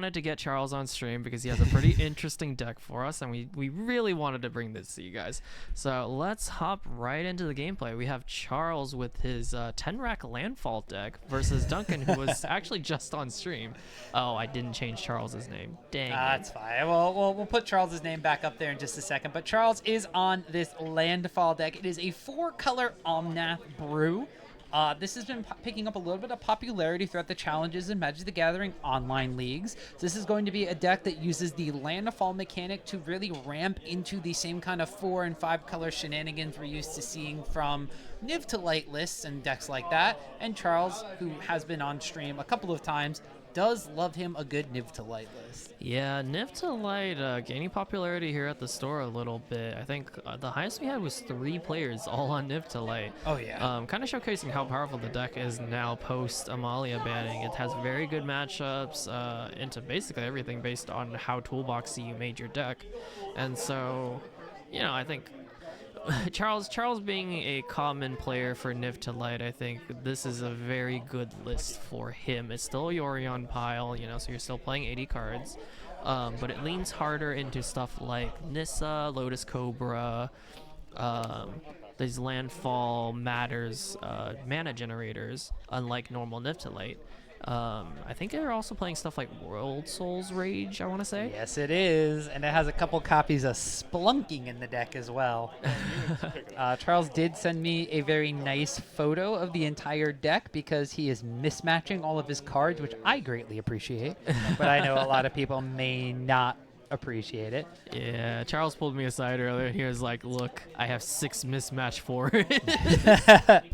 wanted to get Charles on stream because he has a pretty interesting deck for us, and we really wanted to bring this to you guys. So let's hop right into the gameplay. We have Charles with his 10-rack Landfall deck versus Duncan, who was actually just on stream. Oh, I didn't change Charles's name. Dang it. That's fine. We'll put Charles's name back up there in just a second. But Charles is on this Landfall deck. It is a 4-color Omnath brew. This has been picking up a little bit of popularity throughout the challenges in Magic the Gathering online leagues. So this is going to be a deck that uses the Landfall mechanic to really ramp into the same kind of 4 and 5 color shenanigans we're used to seeing from Niv to Light lists and decks like that. And Charles, who has been on stream a couple of times, does love him a good Niv to Light list. Yeah, Niv to Light gaining popularity here at the store a little bit. I think the highest we had was 3 players all on Niv to Light. Oh, yeah. Kind of showcasing how powerful the deck is now post Amalia banning. It has very good matchups into basically everything based on how toolboxy you made your deck. And so, you know, I think Charles being a common player for Niv to Light, I think this is a very good list for him. It's still a Yorion pile, you know, so you're still playing 80 cards, but it leans harder into stuff like Nissa, Lotus, Cobra, these landfall matters, mana generators, unlike normal Niv to Light. I think they're also playing stuff like Worldsoul's Rage, I want to say. Yes, it is. And it has a couple copies of Splunking in the deck as well. Charles did send me a very nice photo of the entire deck because he is mismatching all of his cards, which I greatly appreciate. But I know a lot of people may not appreciate it. Yeah, Charles pulled me aside earlier and he was like, look, I have 6 mismatch for it.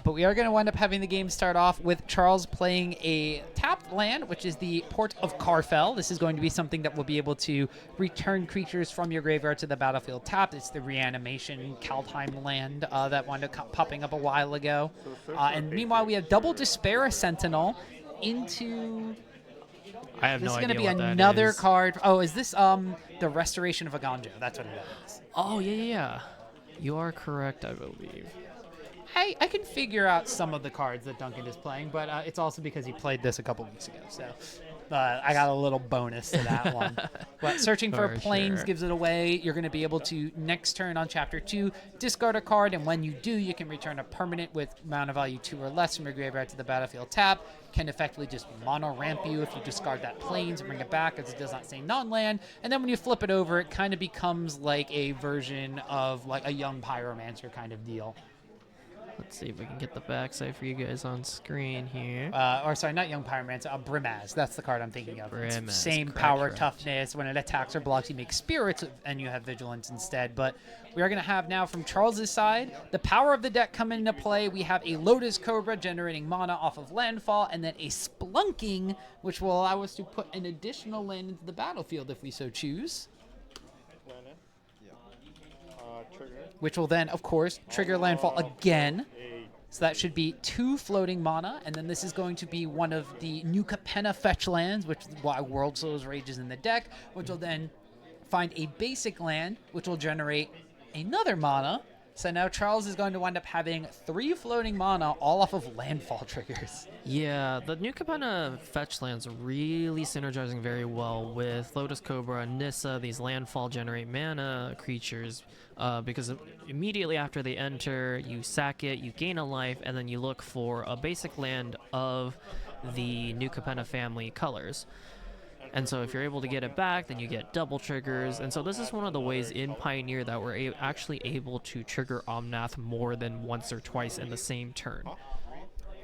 But we are going to wind up having the game start off with Charles playing a tapped land, which is the Port of Carfell. This is going to be something that will be able to return creatures from your graveyard to the battlefield tapped. It's the reanimation Kaldheim land that wound up popping up a while ago. And meanwhile, we have double Despair Sentinel into... I have this no is idea going to be what that another is. card. Oh, is this the Restoration of Aganjo? That's what it is. Oh, yeah. You are correct, I believe. I can figure out some of the cards that Duncan is playing, but it's also because he played this a couple weeks ago, so I got a little bonus to that one. But searching for planes sure. gives it away. You're going to be able to, next turn on Chapter 2, discard a card, and when you do, you can return a permanent with mana value 2 or less from your graveyard to the battlefield tap. Can effectively just mono ramp you if you discard that planes and bring it back, as it does not say non-land. And then when you flip it over, it kind of becomes like a version of like a young Pyromancer kind of deal. Let's see if we can get the backside for you guys on screen here. Or sorry, not Young Pyromancer, Brimaz. That's the card I'm thinking of. Brimaz, Same correct, power, correct. toughness. When it attacks or blocks, you make spirits, and you have vigilance instead. But we are going to have now from Charles's side, the power of the deck come into play. We have a Lotus Cobra generating mana off of Landfall, and then a Splunking, which will allow us to put an additional land into the battlefield if we so choose. Which will then, of course, trigger Landfall again. So that should be 2 floating mana, and then this is going to be one of the New Capenna fetch lands, which is why Worldsoul's Rage is in the deck, which will then find a basic land, which will generate another mana. So now Charles is going to wind up having 3 floating mana, all off of Landfall triggers. Yeah, the New Capenna fetch lands are really synergizing very well with Lotus Cobra and Nissa, these landfall generate mana creatures, because immediately after they enter, you sack it, you gain a life, and then you look for a basic land of the New Capenna family colors. And so if you're able to get it back, then you get double triggers. And so this is one of the ways in Pioneer that we're actually able to trigger Omnath more than once or twice in the same turn.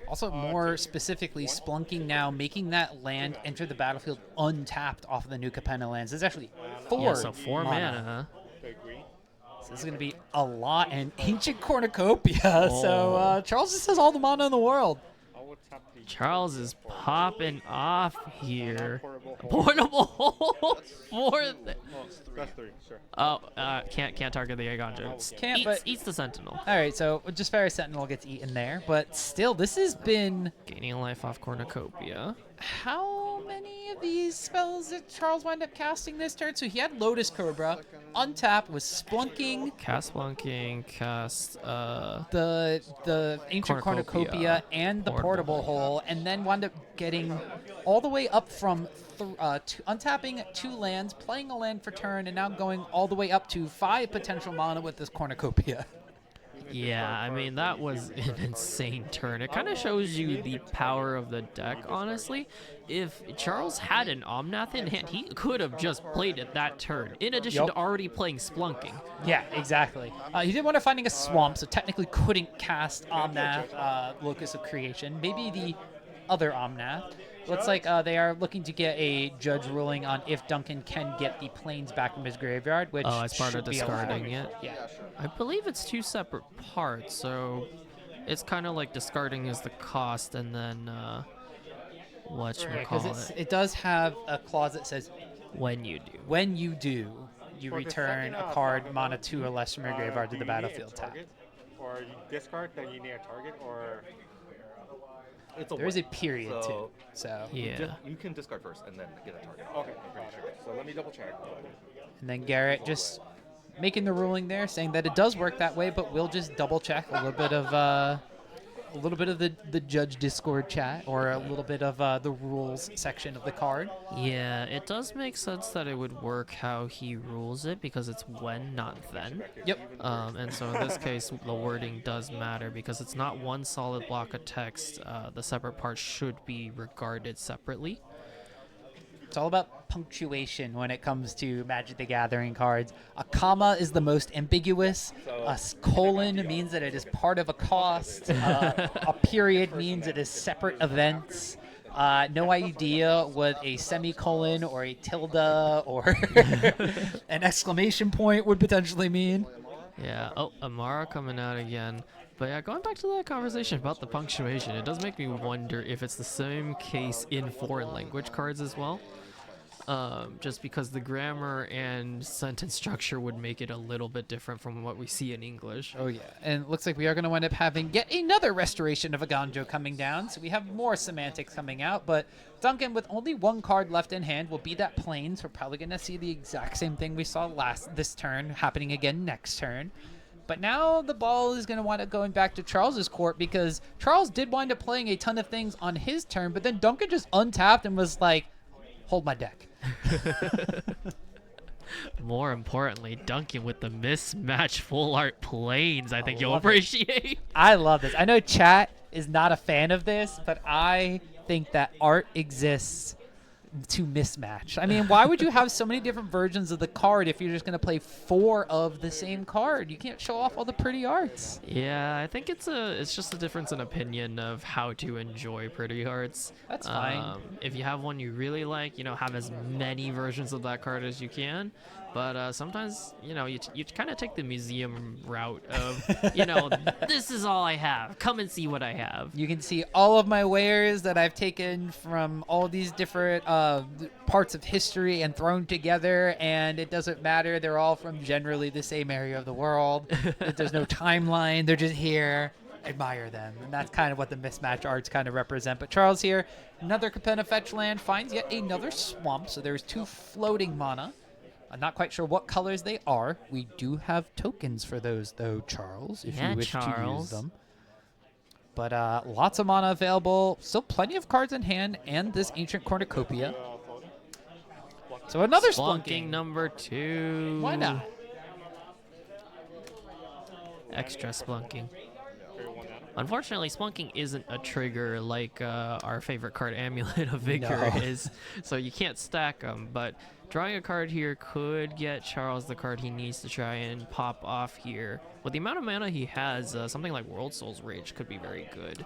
Also, more specifically, Splunking now, making that land enter the battlefield untapped off of the New Capenna lands. There's actually 4 Yeah, so 4 mana. mana. So this is going to be a lot, and Ancient Cornucopia. So Charles just has all the mana in the world. Charles is popping off here. Portable hole for That's 3, sure. Oh, can't target the Agonja. Can't, but Eats the Sentinel. all right. So just Fairy Sentinel gets eaten there, but still, this has been. Gaining a life off Cornucopia. How many of these spells did Charles wind up casting this turn? So he had Lotus Cobra, untap, was splunking Cast Splunking, cast the Ancient Cornucopia and the Portable Hole, and then wound up getting all the way up from untapping 2 lands, playing a land for turn, and now going all the way up to 5 potential mana with this Cornucopia. Yeah, I mean, that was an insane turn. It kind of shows you the power of the deck, honestly. If Charles had an Omnath in hand, he could have just played it that turn, in addition to already playing Splunking. Yeah, exactly. He did want to finding a swamp, so technically couldn't cast Omnath, Locus of Creation. Maybe the other Omnath. Looks like they are looking to get a judge ruling on if Duncan can get the planes back from his graveyard, which as part of should be allowed. discarding it. Yeah. I believe it's 2 separate parts, so it's kind of like discarding is the cost, and then Because it does have a clause that says when you do. when you do, you return a card mana 2 or less from your graveyard to the battlefield tapped. Or you discard, then you need a target, or... There is a period too, so Yeah. You can discard first and then get a target. Okay, pretty sure. So let me double check. and then Garrett just making the ruling there, saying that it does work that way, but we'll just double check a little bit of the judge Discord chat or a little bit of the rules section of the card. Yeah, it does make sense that it would work how he rules it, because it's when, not then. Yep. And so in this case, the wording does matter, because it's not one solid block of text. The separate parts should be regarded separately. It's all about punctuation when it comes to Magic the Gathering cards. A comma is the most ambiguous. A colon means that it is part of a cost. A period means it is separate events. No idea what a semicolon or a tilde or an exclamation point would potentially mean. Yeah. Oh, Amara coming out again. But yeah, going back to that conversation about the punctuation, it does make me wonder if it's the same case in foreign language cards as well. Just because the grammar and sentence structure would make it a little bit different from what we see in English. Oh, yeah. And it looks like we are going to wind up having yet another restoration of Agonjo coming down. So we have more semantics coming out. But Duncan, with only 1 card left in hand, will be that Plains. We're probably going to see the exact same thing we saw this turn happening again next turn. But now the ball is going to wind up going back to Charles's court, because Charles did wind up playing a ton of things on his turn, but then Duncan just untapped and was like, hold my deck. More importantly, Duncan with the mismatched full art planes, I think you'll love it. appreciate. I love this. I know chat is not a fan of this, but I think that art exists to mismatch. I mean, why would you have so many different versions of the card if you're just going to play 4 of the same card? You can't show off all the pretty arts. Yeah, I think it's just a difference in opinion of how to enjoy pretty arts. That's fine. If you have one you really like, have as many versions of that card as you can. But sometimes, you kind of take the museum route of, this is all I have. Come and see what I have. You can see all of my wares that I've taken from all these different parts of history and thrown together, and it doesn't matter. They're all from generally the same area of the world. There's no timeline. They're just here. Admire them. And that's kind of what the mismatch arts kind of represent. But Charles here, another Capenna fetch land, finds yet another swamp. So there's 2 floating mana. I'm not quite sure what colors they are. We do have tokens for those, though, Charles, if you wish to use them. But lots of mana available. Still plenty of cards in hand, and this Ancient Cornucopia. So another Splunking. number 2. Why not? Extra Splunking. Unfortunately, Splunking isn't a trigger like our favorite card, Amulet of Vigor, is, so you can't stack them. But drawing a card here could get Charles the card he needs to try and pop off here. With the amount of mana he has, something like Worldsoul's Rage could be very good.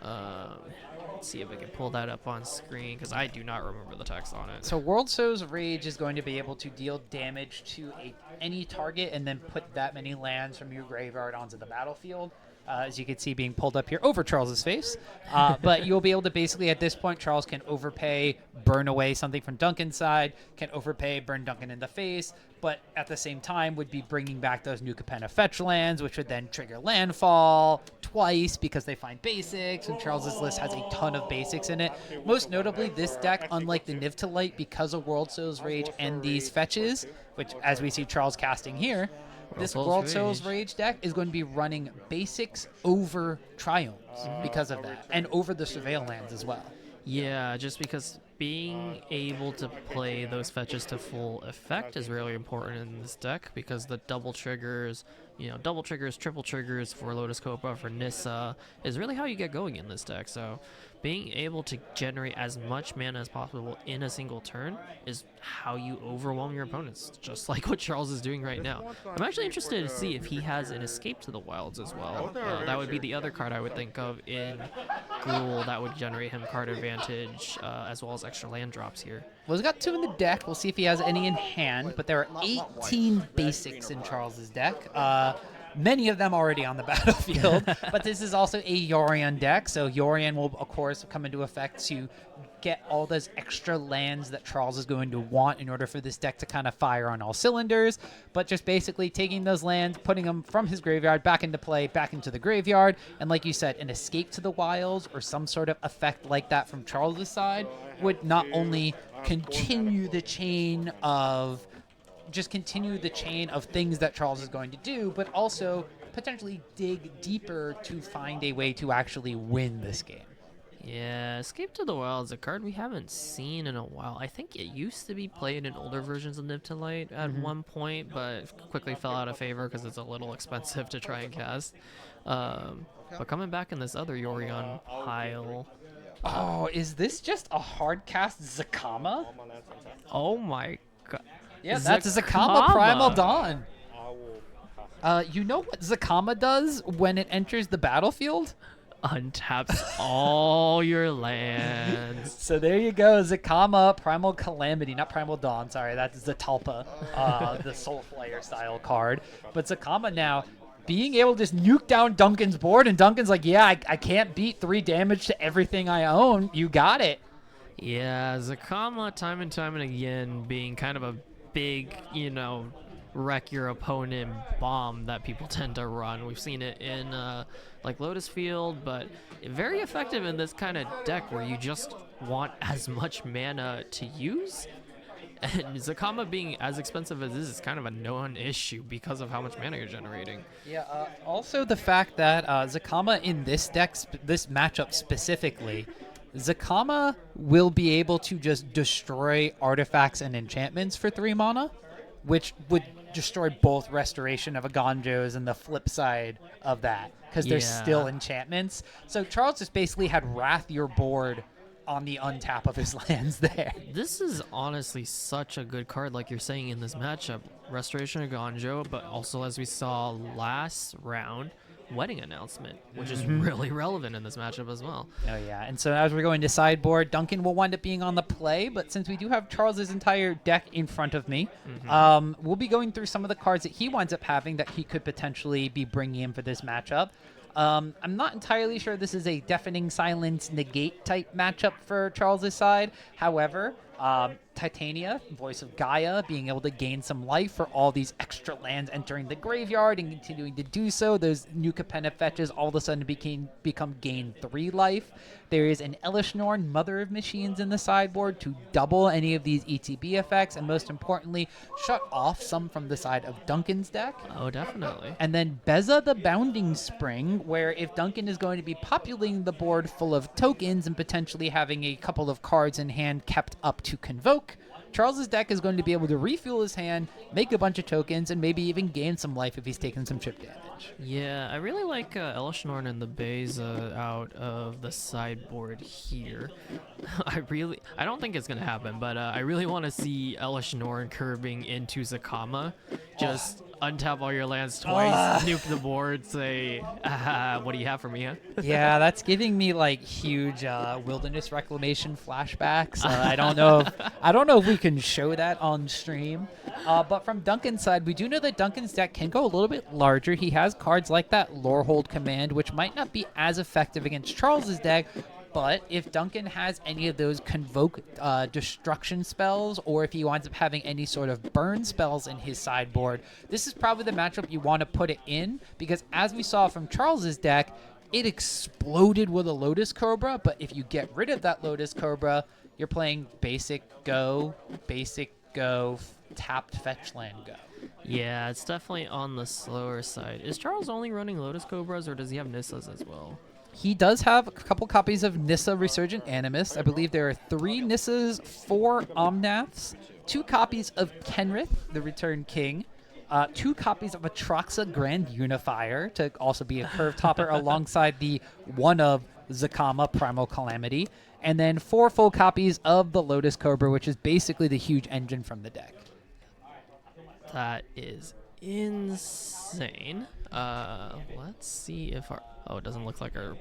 Let's see if I can pull that up on screen, because I do not remember the text on it. So Worldsoul's Rage is going to be able to deal damage to any target and then put that many lands from your graveyard onto the battlefield. as you can see being pulled up here over Charles's face. But you'll be able to basically, at this point, Charles can overpay, burn away something from Duncan's side, can overpay, burn Duncan in the face, but at the same time would be bringing back those new Capenna fetch lands, which would then trigger landfall twice because they find basics, and Charles's list has a ton of basics in it. Most notably, this deck, unlike the Niv to Light, because of Worldsoul's Rage and these fetches, which, as we see Charles casting here, this Worldsoul's Rage deck is going to be running basics over Triomes because of that, and over the Surveil lands as well. Yeah, just because being able to play those fetches to full effect is really important in this deck, because the double triggers, double triggers, triple triggers for Lotus, Cobra, for Nissa is really how you get going in this deck. So being able to generate as much mana as possible in a single turn is how you overwhelm your opponents, just like what Charles is doing right now. I'm actually interested to see if he has an Escape to the Wilds as well. That would be the other card I would think of in Gruul that would generate him card advantage, as well as extra land drops here. Well, he's got 2 in the deck. We'll see if he has any in hand, but there are 18 basics in Charles's deck. Many of them already on the battlefield, but this is also a Yorion deck, so Yorion will, of course, come into effect to get all those extra lands that Charles is going to want in order for this deck to kind of fire on all cylinders, but just basically taking those lands, putting them from his graveyard back into play, back into the graveyard, and like you said, an Escape to the Wilds or some sort of effect like that from Charles' side would not only continue the chain of things that Charles is going to do, but also potentially dig deeper to find a way to actually win this game. Yeah, Escape to the Wild is a card we haven't seen in a while. I think it used to be played in older versions of Niv to Light at one point, but quickly fell out of favor because it's a little expensive to try and cast. But coming back in this other Yorion pile. Oh, is this just a hard cast Zakama? Oh my god. Yeah, that's Zakama Primal Dawn. You know what Zakama does when it enters the battlefield? Untaps all your lands. So there you go, Zakama Primal Calamity, not Primal Dawn, sorry, that's Zatalpa, the Soul Flyer style card. But Zakama now being able to just nuke down Duncan's board, and Duncan's like, yeah, I can't beat 3 damage to everything I own. You got it. Yeah, Zakama time and time and again being kind of a big, wreck your opponent bomb that people tend to run. We've seen it in like Lotus Field, but very effective in this kind of deck where you just want as much mana to use. And Zakama being as expensive as this is kind of a known issue because of how much mana you're generating. Yeah, also the fact that Zakama in this deck, this matchup specifically, Zakama will be able to just destroy artifacts and enchantments for 3 mana, which would destroy both Restoration of Aganjos and the flip side of that, because there's still enchantments. So Charles just basically had Wrath your board on the untap of his lands there. This is honestly such a good card, like you're saying, in this matchup. Restoration of Aganjo, but also, as we saw last round, Wedding Announcement, which is really relevant in this matchup as well. Oh yeah, and so as we're going to sideboard, Duncan will wind up being on the play, but since we do have Charles's entire deck in front of me, we'll be going through some of the cards that he winds up having that he could potentially be bringing in for this matchup. I'm not entirely sure this is a Deafening Silence negate type matchup for Charles's side. However, Titania, Voice of Gaia, being able to gain some life for all these extra lands entering the graveyard and continuing to do so. Those new Capenna fetches all of a sudden become gain 3 life. There is an Elishnorn, Mother of Machines, in the sideboard to double any of these ETB effects, and most importantly, shut off some from the side of Duncan's deck. Oh, definitely. And then Beza the Bounding Spring, where if Duncan is going to be populating the board full of tokens and potentially having a couple of cards in hand kept up to Convoke, Charles's deck is going to be able to refuel his hand, make a bunch of tokens, and maybe even gain some life if he's taken some chip damage. Yeah, I really like Elishnorn and the Beza out of the sideboard here. I don't think it's going to happen, but I really want to see Elishnorn curving into Zakama Just untap all your lands twice, nuke the board, say, what do you have for me, huh? Yeah, that's giving me like huge wilderness reclamation flashbacks. I don't know if we can show that on stream. But from Duncan's side, we do know that Duncan's deck can go a little bit larger. He has cards like that Lorehold Command, which might not be as effective against Charles's deck. But if Duncan has any of those Convoke destruction spells, or if he winds up having any sort of burn spells in his sideboard, this is probably the matchup you want to put it in, because as we saw from Charles's deck, it exploded with a Lotus Cobra, but if you get rid of that Lotus Cobra, you're playing basic go, tapped fetch land go. Yeah, it's definitely on the slower side. Is Charles only running Lotus Cobras, or does he have Nissas as well? He does have a couple copies of Nissa Resurgent Animus. I believe there are 3 Nissas, 4 Omnaths, 2 copies of Kenrith, the Returned King, 2 copies of Atraxa Grand Unifier to also be a curve topper alongside the one of Zakama Primal Calamity, and then 4 full copies of the Lotus Cobra, which is basically the huge engine from the deck. That is insane. Let's see if our... Oh, it doesn't look like our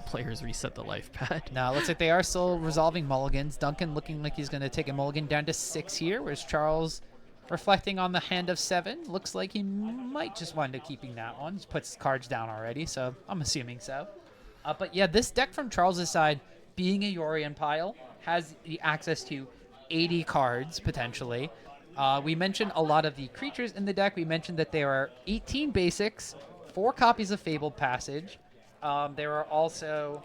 players reset the life pad. Now, it looks like they are still resolving mulligans. Duncan looking like he's going to take a mulligan down to 6 here, whereas Charles, reflecting on the hand of 7, looks like he might just wind up keeping that one. Just puts cards down already, so I'm assuming so. But yeah, this deck from Charles's side, being a Yorion pile, has the access to 80 cards, potentially. We mentioned a lot of the creatures in the deck. We mentioned that there are 18 basics, 4 copies of Fabled Passage. There are also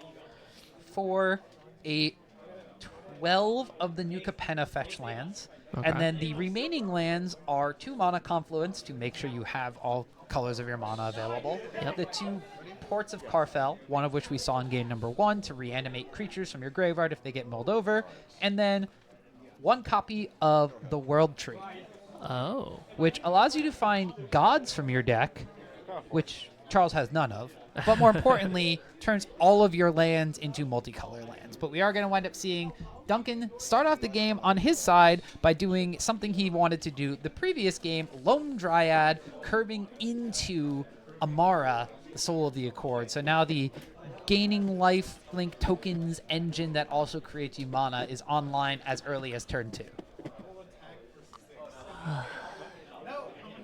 12 of the New Capenna fetch lands. Okay. And then the remaining lands are 2 mana Confluence to make sure you have all colors of your mana available. Yep. The 2 Ports of Carfel, one of which we saw in game number 1 to reanimate creatures from your graveyard if they get mulled over. And then 1 copy of the World Tree. Oh. Which allows you to find gods from your deck, which Charles has none of. But more importantly, turns all of your lands into multicolor lands. But we are going to wind up seeing Duncan start off the game on his side by doing something he wanted to do the previous game, Lone Dryad, curving into Amara, the Soul of the Accord. So now the gaining life link tokens engine that also creates you mana is online as early as turn 2.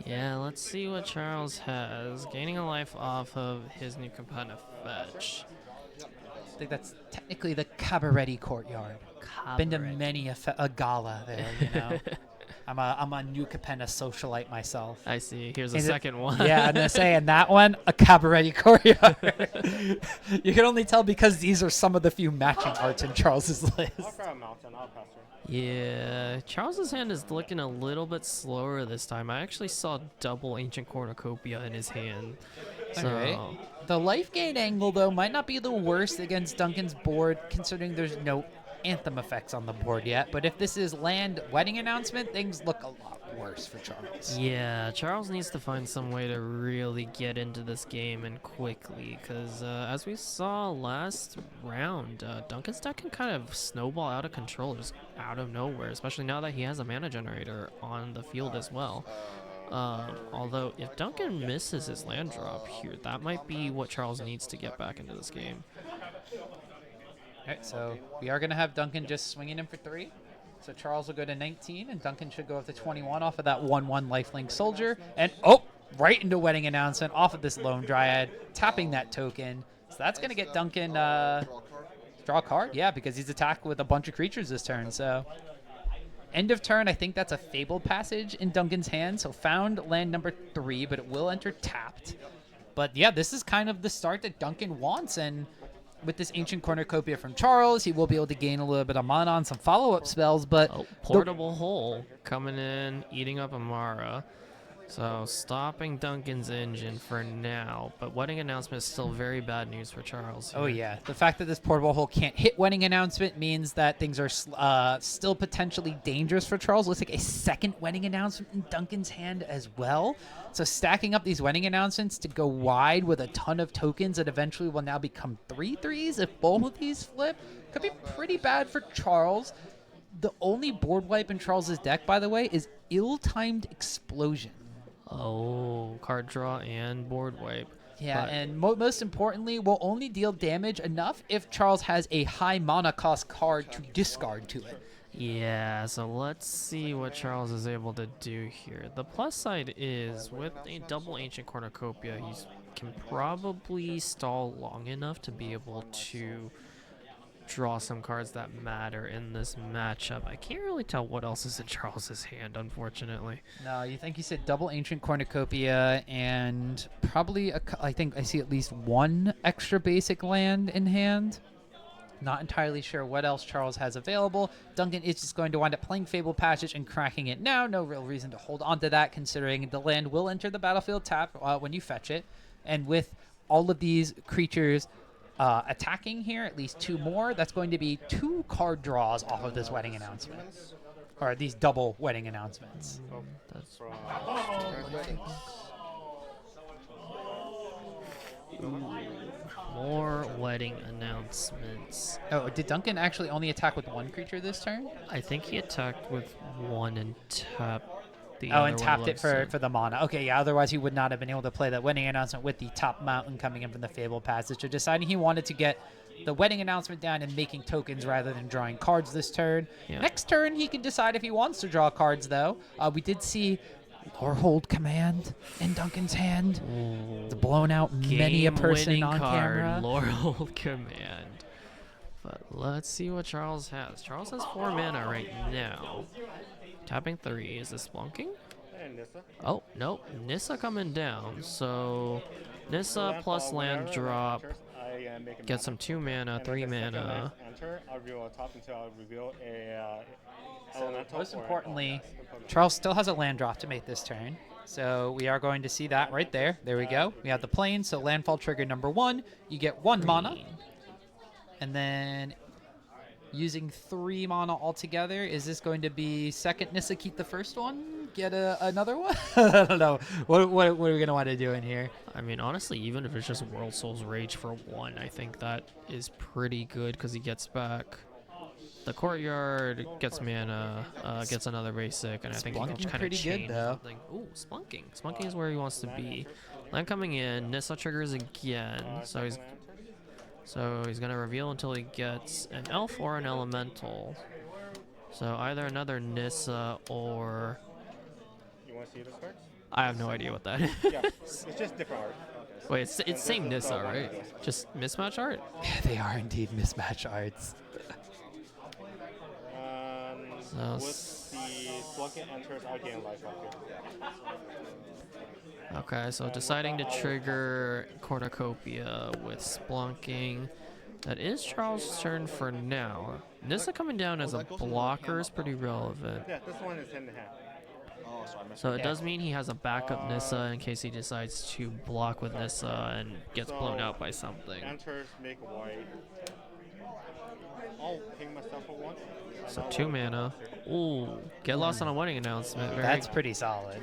Yeah, let's see what Charles has. Gaining a life off of his New Capenna fetch. I think that's technically the Cabaret Courtyard. Been to Cabaret. many a gala there, you know. I'm a New Capenna socialite myself. I see. Here's a Is it- second one. Yeah, I'm gonna say, and that one, a Cabaret Courtyard. You can only tell because these are some of the few matching arts in Charles's list. I'll grab a mountain. I'll pass her. Yeah, Charles's hand is looking a little bit slower this time. I actually saw double Ancient Cornucopia in his hand. So, Okay. The life gain angle, though, might not be the worst against Duncan's board, considering there's no Anthem effects on the board yet. But if this is land wedding announcement, things look a lot worse for Charles. yeah, Charles needs to find some way to really get into this game and quickly, because as we saw last round, Duncan's deck can kind of snowball out of control just out of nowhere, especially now that he has a mana generator on the field as well. Although, if Duncan misses his land drop here, that might be what Charles needs to get back into this game. All right, so we are going to have Duncan just swinging in for 3. So Charles will go to 19, and Duncan should go up to 21 off of that 1/1 lifelink soldier. And, oh, right into wedding announcement off of this Lone Dryad, tapping that token. So that's going to get Duncan draw a card. Yeah, because he's attacked with a bunch of creatures this turn. So end of turn, I think that's a Fabled Passage in Duncan's hand. So found land number 3, but it will enter tapped. But yeah, this is kind of the start that Duncan wants, and with this Ancient Cornucopia from Charles, he will be able to gain a little bit of mana on some follow-up spells, but Oh, Portable Hole coming in, eating up Amara. So stopping Duncan's engine for now, but wedding announcement is still very bad news for Charles. oh here. yeah, the fact that this Portable Hole can't hit wedding announcement means that things are still potentially dangerous for Charles. Looks like a second wedding announcement in Duncan's hand as well. So stacking up these wedding announcements to go wide with a ton of tokens that eventually will now become 3/3s if both of these flip could be pretty bad for Charles. The only board wipe in Charles's deck, by the way, is Ill-Timed Explosion. Oh, card draw and board wipe. Yeah, But- and most importantly, will only deal damage enough if Charles has a high mana cost card to discard to it. Yeah, so let's see what Charles is able to do here. The plus side is, with a double Ancient Cornucopia, he can probably stall long enough to be able to draw some cards that matter in this matchup. I can't really tell what else is in Charles's hand, unfortunately. No, you think he said double Ancient Cornucopia and probably, I think I see at least one extra basic land in hand. Not entirely sure what else Charles has available. Duncan is just going to wind up playing Fabled Passage and cracking it now. No real reason to hold on to that, considering the land will enter the battlefield tap when you fetch it. And with all of these creatures attacking here, at least 2 more, that's going to be 2 card draws off of this wedding announcement. Or these double wedding announcements. That's more wedding announcements. Oh, did Duncan actually only attack with 1 creature this turn? I think he attacked with 1 and tapped the Oh, other and one tapped it looks for, like. for the mana. Okay, yeah, otherwise he would not have been able to play that wedding announcement with the top mountain coming in from the Fabled Passage. So deciding he wanted to get the wedding announcement down and making tokens rather than drawing cards this turn. Yeah. Next turn, he can decide if he wants to draw cards, though. We did see Lorehold Command in Duncan's hand. It's blown out many a person Game-winning on card, camera. Lorehold Command. But let's see what Charles has. Charles has 4 mana right now. Tapping 3. Is this Splunking? And Nissa. Oh, nope. Nissa coming down. So Nissa plus land drop. Get some 2 mana, 3 mana. Enter. I'll reveal a top until I reveal a elemental. Most or importantly, component. Charles still has a land drop to make this turn. So we are going to see that right there. There we go. We have the plane. So landfall trigger number 1. You get 1 mana. And then using 3 mana altogether, is this going to be second Nissa keep the first one? Get another one? I don't know. What are we going to want to do in here? I mean, honestly, even if it's just Worldsoul's Rage for 1, I think that is pretty good because he gets back the courtyard, gets mana, gets another basic, and I think he can Splunking kind of pretty good, change though. something. Ooh, Splunking. Splunking is where he wants to be. Land coming in, Nissa triggers again, so he's gonna reveal until he gets an elf or an elemental. So either another Nissa or You want to see this card? I have no idea what that is. Yeah, it's just different art. Wait, it's same Nissa, right? Just mismatch art? They are indeed mismatch arts. So With the Slugkin enters, I gain life off it. Okay, so deciding to trigger Cornucopia with Splunking. That is Charles' turn for now. Nissa coming down as a blocker is pretty relevant. Yeah, this one is hand in hand. Oh, so I missed So it does mean he has a backup Nissa in case he decides to block with Nissa and gets blown out by something. Enters, make a white. I'll ping myself for 1. So 2 mana. Ooh, get lost on a wedding announcement. Very That's pretty solid.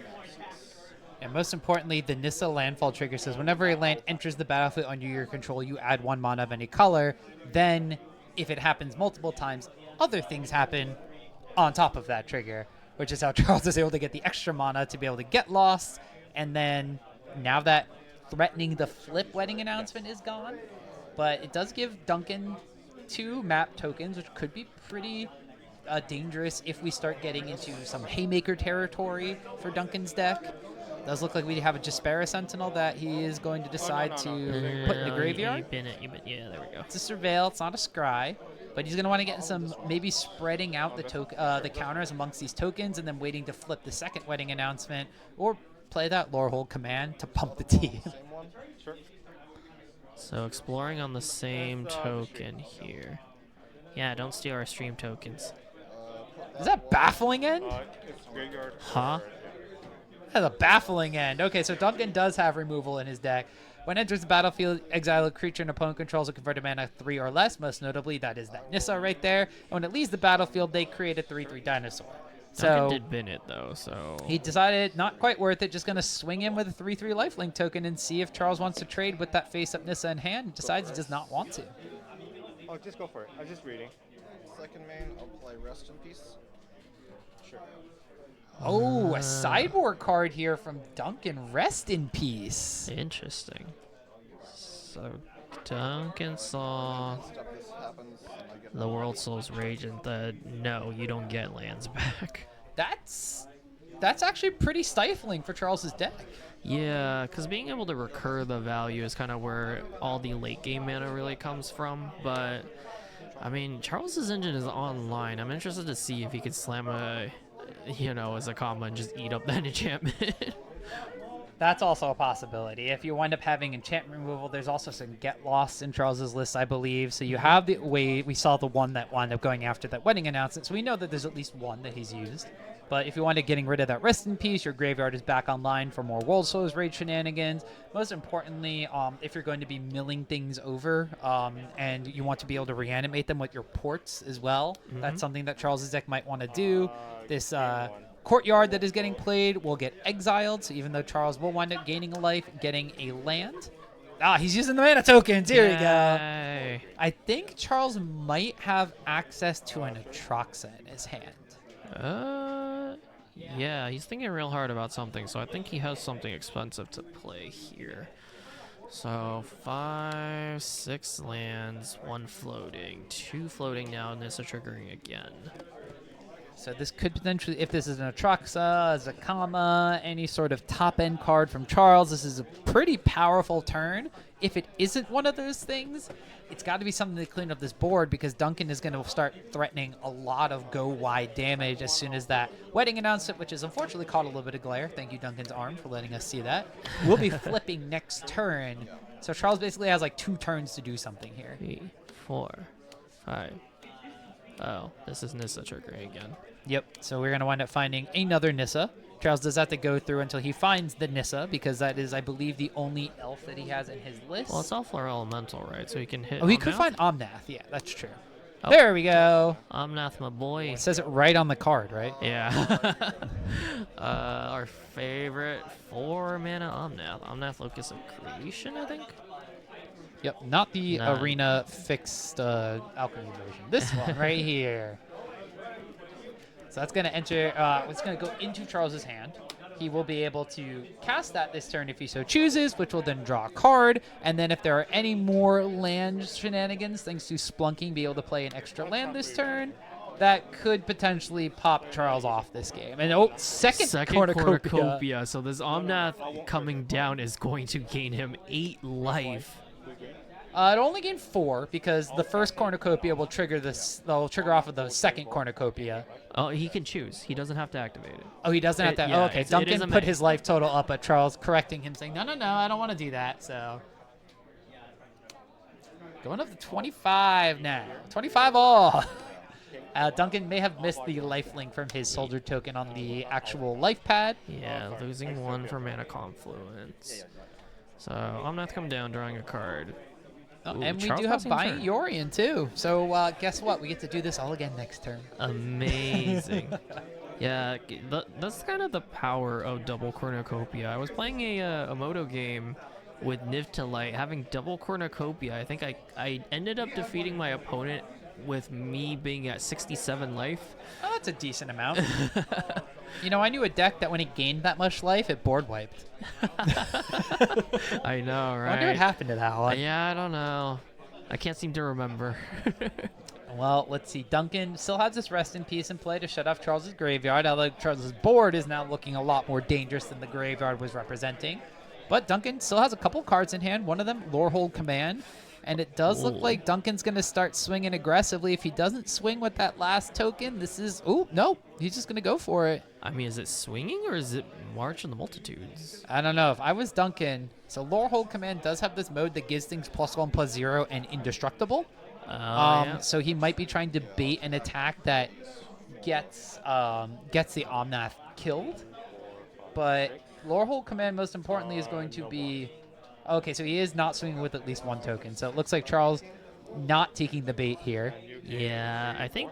And most importantly, the Nissa landfall trigger says whenever a land enters the battlefield under your control, you add 1 mana of any color. Then, if it happens multiple times, other things happen on top of that trigger, which is how Charles is able to get the extra mana to be able to get lost. And then, now that threatening the flip wedding announcement is gone, but it does give Duncan 2 map tokens, which could be pretty dangerous if we start getting into some Haymaker territory for Duncan's deck. Does look like we have a Jaspera Sentinel that he is going to decide to put in the graveyard. Yeah, there we go. It's a Surveil, it's not a Scry, but he's going to want to get some, maybe spreading out the counters amongst these tokens and then waiting to flip the second wedding announcement, or play that Lorehold Command to pump the team. Same one? Sure. So exploring on the same token here. Yeah, don't steal our stream tokens. Is that baffling end? It's graveyard. Huh? That's a baffling end. Okay, so Duncan does have removal in his deck. When it enters the battlefield, exile a creature an opponent controls a converted mana 3 or less. Most notably, that is that Nissa right there. And when it leaves the battlefield, they create a 3/3 dinosaur. Duncan So did bin it though, so he decided not quite worth it. Just going to swing in with a 3/3 lifelink token and see if Charles wants to trade with that face-up Nissa in hand. Decides he does not want to. Oh, just go for it. I was just reading. Second main, I'll play Rest in Peace. Sure. Oh, Ooh, a sideboard card here from Duncan. Rest in peace. Interesting. So Duncan saw the Worldsoul's Rage and the no, you don't get lands back. That's actually pretty stifling for Charles's deck. Yeah, because being able to recur the value is kind of where all the late game mana really comes from. But I mean, Charles's engine is online. I'm interested to see if he could slam a, as a combo and just eat up that enchantment. That's also a possibility. If you wind up having enchantment removal, there's also some get lost in Charles's list, I believe. So you have the way we saw the one that wound up going after that wedding announcement. So we know that there's at least one that he's used. But if you wind up getting rid of that rest in peace, your graveyard is back online for more Worldsoul's Rage shenanigans. Most importantly, if you're going to be milling things over and you want to be able to reanimate them with your ports as well, that's something that Charles's deck might want to do. This courtyard that is getting played will get exiled, so even though Charles will wind up gaining a life, getting a land. He's using the mana tokens. Here we go. I think Charles might have access to an Atraxa in his hand. Yeah, he's thinking real hard about something, so I think he has something expensive to play here. So 5, 6 lands, 1 floating, 2 floating now, Nissa triggering again. So this could potentially, if this is an Atraxa, a Zakama, any sort of top-end card from Charles, this is a pretty powerful turn. If it isn't one of those things, it's got to be something to clean up this board because Duncan is going to start threatening a lot of go-wide damage as soon as that wedding announcement, which has unfortunately caught a little bit of glare. Thank you, Duncan's arm, for letting us see that. We'll be flipping next turn. So Charles basically has like 2 turns to do something here. 3, 4, 5. Oh, this is Nissa triggering again. Yep, so we're going to wind up finding another Nissa. Charles does have to go through until he finds the Nissa, because that is, I believe, the only elf that he has in his list. Well, it's elf or elemental, right? So he can hit he Omnath? could find Omnath. Yeah, that's true. Oh. There we go. Omnath, my boy. It says it right on the card, right? Yeah. Our favorite 4-mana Omnath. Omnath, Locus of Creation, I think? Yep, not the arena fixed alchemy version. This one right here. So that's going to enter, it's going to go into Charles's hand. He will be able to cast that this turn if he so chooses, which will then draw a card. And then if there are any more land shenanigans, thanks to Splunking, be able to play an extra land this turn. That could potentially pop Charles off this game. And second cornucopia. So this Omnath coming down is going to gain him 8 life. It'll only gain 4 because the first cornucopia will trigger this. They'll trigger off of the second cornucopia. Oh, he can choose. He doesn't have to activate it. Oh, he doesn't have to. Yeah, okay, Duncan put his life total up, but Charles correcting him, saying, no, I don't want to do that. So going up to 25 now. 25 all. Duncan may have missed the life link from his soldier token on the actual life pad. Yeah, losing 1 for mana confluence. So Omnath come down, drawing a card. Ooh, and we Charles do have passing turn. Yorion too. So guess what? We get to do this all again next turn. Amazing. Yeah, that's kind of the power of double cornucopia. I was playing a Moto game with Niv to Light, having double cornucopia. I think I ended up defeating my opponent with me being at 67 life. Oh, that's a decent amount. I knew a deck that when it gained that much life, it board wiped. I know, right? I wonder what happened to that one. Yeah, I don't know. I can't seem to remember. Well, let's see. Duncan still has this rest in peace in play to shut off Charles's graveyard, although Charles's board is now looking a lot more dangerous than the graveyard was representing. But Duncan still has a couple cards in hand, one of them Lorehold Command. And it does look like Duncan's going to start swinging aggressively. If he doesn't swing with that last token, this is... Oh, no. He's just going to go for it. I mean, is it swinging or is it March in the Multitudes? I don't know. If I was Duncan... So Lorehold Command does have this mode that gives things +1/+0 and indestructible. Yeah. So he might be trying to bait an attack that gets the Omnath killed. But Lorehold Command, most importantly, is going to be... Okay, so he is not swinging with at least 1 token. So it looks like Charles not taking the bait here. Yeah, I think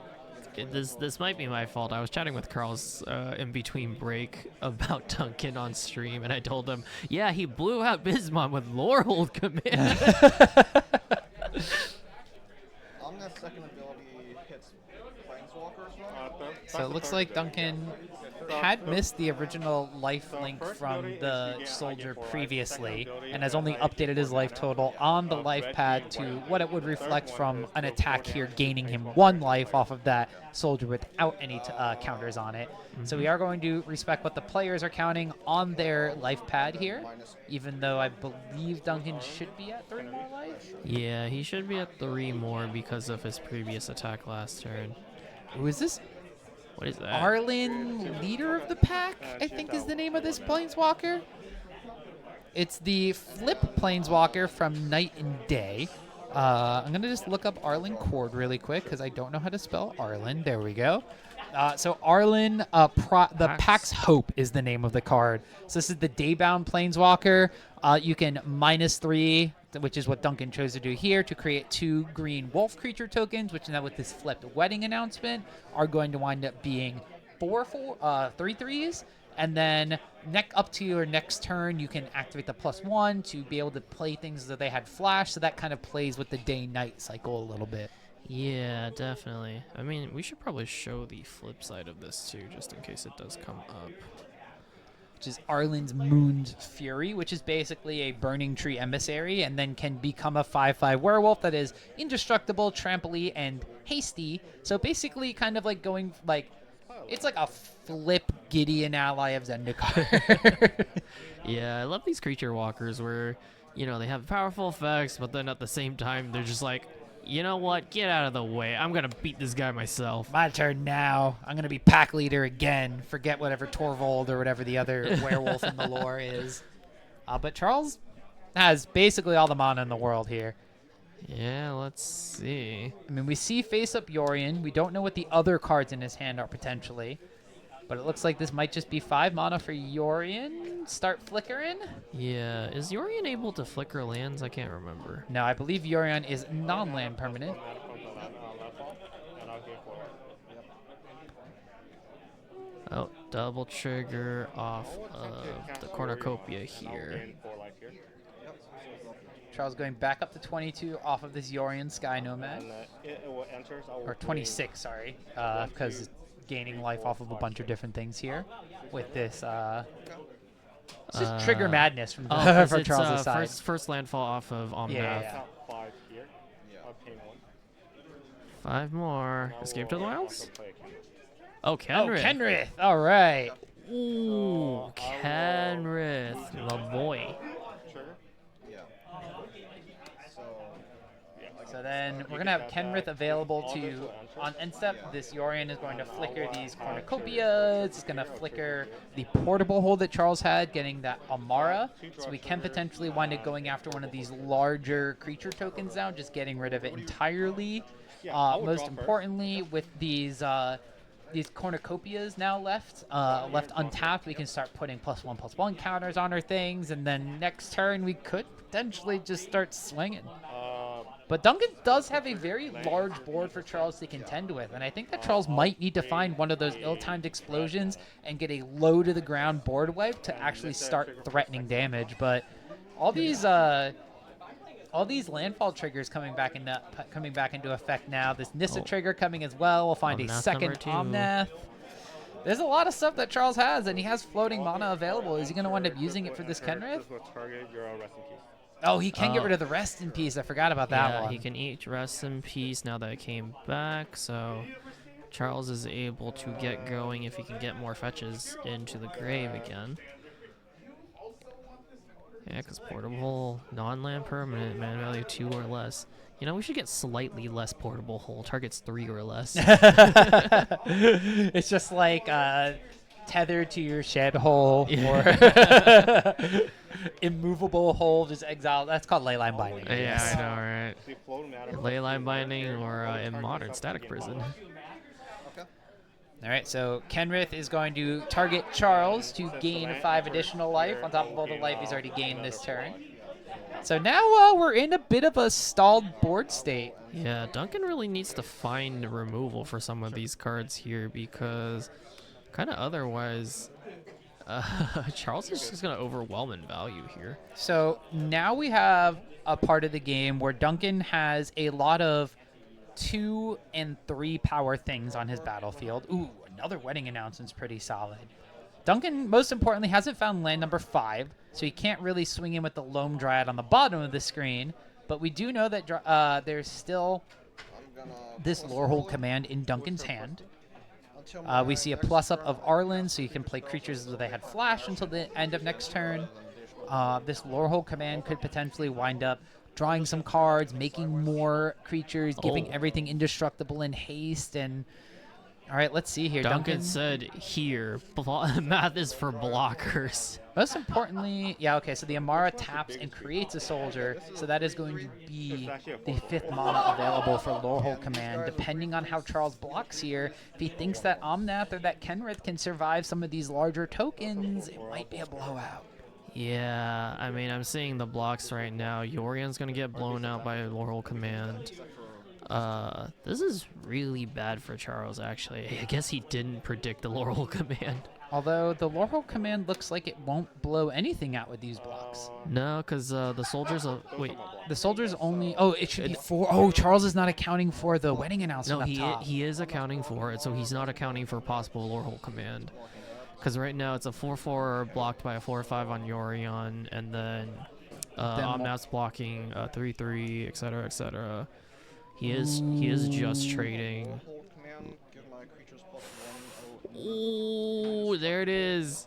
this might be my fault. I was chatting with Carl's in between break about Duncan on stream, and I told him, yeah, he blew out Bismon with Lorehold Command. Omnath's second ability hits Planeswalkers. So it looks like Duncan had missed the original life link from the soldier previously and has only updated his life total on the life pad to what it would reflect from an attack here, gaining him 1 life off of that soldier without any counters on it. So we are going to respect what the players are counting on their life pad here, even though I believe Duncan should be at 3 more life. Yeah, he should be at 3 more because of his previous attack last turn. Who is this? What is that? Arlen, leader of the pack, I think is the name of this planeswalker. It's the flip planeswalker from Night and Day. I'm going to just look up Arlen Cord really quick because I don't know how to spell Arlen. There we go. So Arlen, the Pax Hope is the name of the card. So this is the Daybound Planeswalker. You can -3, which is what Duncan chose to do here, to create 2 green wolf creature tokens, which now with this flipped wedding announcement are going to wind up being 3/3s. And then up to your next turn, you can activate the +1 to be able to play things that they had flash. So that kind of plays with the day-night cycle a little bit. Yeah, definitely. I mean, we should probably show the flip side of this too, just in case it does come up. Which is Arlen's Moon's Fury, which is basically a Burning Tree Emissary, and then can become a 5/5 werewolf that is indestructible, trampoly, and hasty. So basically kind of like going like, it's like a flip Gideon ally of Zendikar. Yeah, I love these creature walkers where, you know, they have powerful effects, but then at the same time, they're just like, you know what? Get out of the way. I'm going to beat this guy myself. My turn now. I'm going to be pack leader again. Forget whatever Torvald or whatever the other werewolf in the lore is. But Charles has basically all the mana in the world here. Yeah, let's see. I mean, we see Face Up Yorion. We don't know what the other cards in his hand are potentially. But it looks like this might just be 5 mana for Yorion. Start flickering? Yeah, is Yorion able to flicker lands? I can't remember. No, I believe Yorion is non-land permanent. Oh, double trigger off of the cornucopia here. Charles going back up to 22 off of this Yorion Sky Nomad. Or 26, sorry, because it's gaining life off of a bunch of different things here with this. It's just trigger madness from, from Charles' side. First landfall off of Omnath. Yeah. 5 more. Escape to the Wilds? Oh, Kenrith. Oh, Kenrith. All right. Ooh, Kenrith. The boy. So then we're going to have Kenrith available to, on end step, this Yorion is going to flicker these cornucopias. It's going to flicker the portable hold that Charles had, getting that Amara. So we can potentially wind up going after one of these larger creature tokens now, just getting rid of it entirely. Most importantly, with these cornucopias now left untapped, we can start putting +1/+1 counters on our things, and then next turn we could potentially just start swinging. But Duncan does have a very large board for Charles to contend with, and I think that Charles might need to find one of those ill-timed explosions and get a low-to-the-ground board wipe to actually start threatening damage. But all these landfall triggers coming back into effect now. This Nissa trigger coming as well. We'll find a second Omnath. There's a lot of stuff that Charles has, and he has floating mana available. Is he going to wind up using it for this Kenrith? Oh, he can get rid of the Rest in Peace. I forgot about that one. He can eat Rest in Peace now that it came back, so Charles is able to get going if he can get more fetches into the grave again. Yeah, because portable, non-land permanent, mana value 2 or less. You know, we should get slightly less portable hole. Targets 3 or less. It's just like tethered to your shed hole or immovable hole, just exile. That's called Leyline Binding. Yeah, I know, right? Leyline Binding or in Modern Static Prison. All right, so Kenrith is going to target Charles to gain 5 additional life on top of all the life he's already gained this turn. So now we're in a bit of a stalled board state. Yeah, Duncan really needs to find removal for some of these cards here because kind of otherwise Charles is just going to overwhelm in value here. So now we have a part of the game where Duncan has a lot of 2 and 3 power things on his battlefield. Ooh, another wedding announcement's pretty solid. Duncan, most importantly, hasn't found land number 5, so he can't really swing in with the Loam Dryad on the bottom of the screen. But we do know that there's still this Lorehold command in Duncan's hand. We see a plus-up of Arlen, so you can play creatures as they had flash until the end of next turn. This Lorehold command could potentially wind up drawing some cards, making more creatures, giving everything indestructible in haste, and... All right, let's see here. Duncan said here, math is for blockers. Most importantly, yeah, okay, so the Amara taps and creates a soldier, so that is going to be the 5th mana available for Lorehold command. Depending on how Charles blocks here, if he thinks that Omnath or that Kenrith can survive some of these larger tokens, it might be a blowout. Yeah, I mean, I'm seeing the blocks right now. Yorian's going to get blown out by Lorehold command. This is really bad for Charles, actually. I guess he didn't predict the Lorehold command. Although the Lorehold command looks like it won't blow anything out with these blocks. No, because the soldiers... wait. The soldiers only... Oh, it should be 4. Oh, Charles is not accounting for the wedding announcement No, up top. he is accounting for it, so he's not accounting for possible Lorehold command. Because right now it's a 4/4 blocked by a 4/5 on Yorion, and then Omnath's blocking 3/3, etc., etc. He is just trading. Ooh, there it is.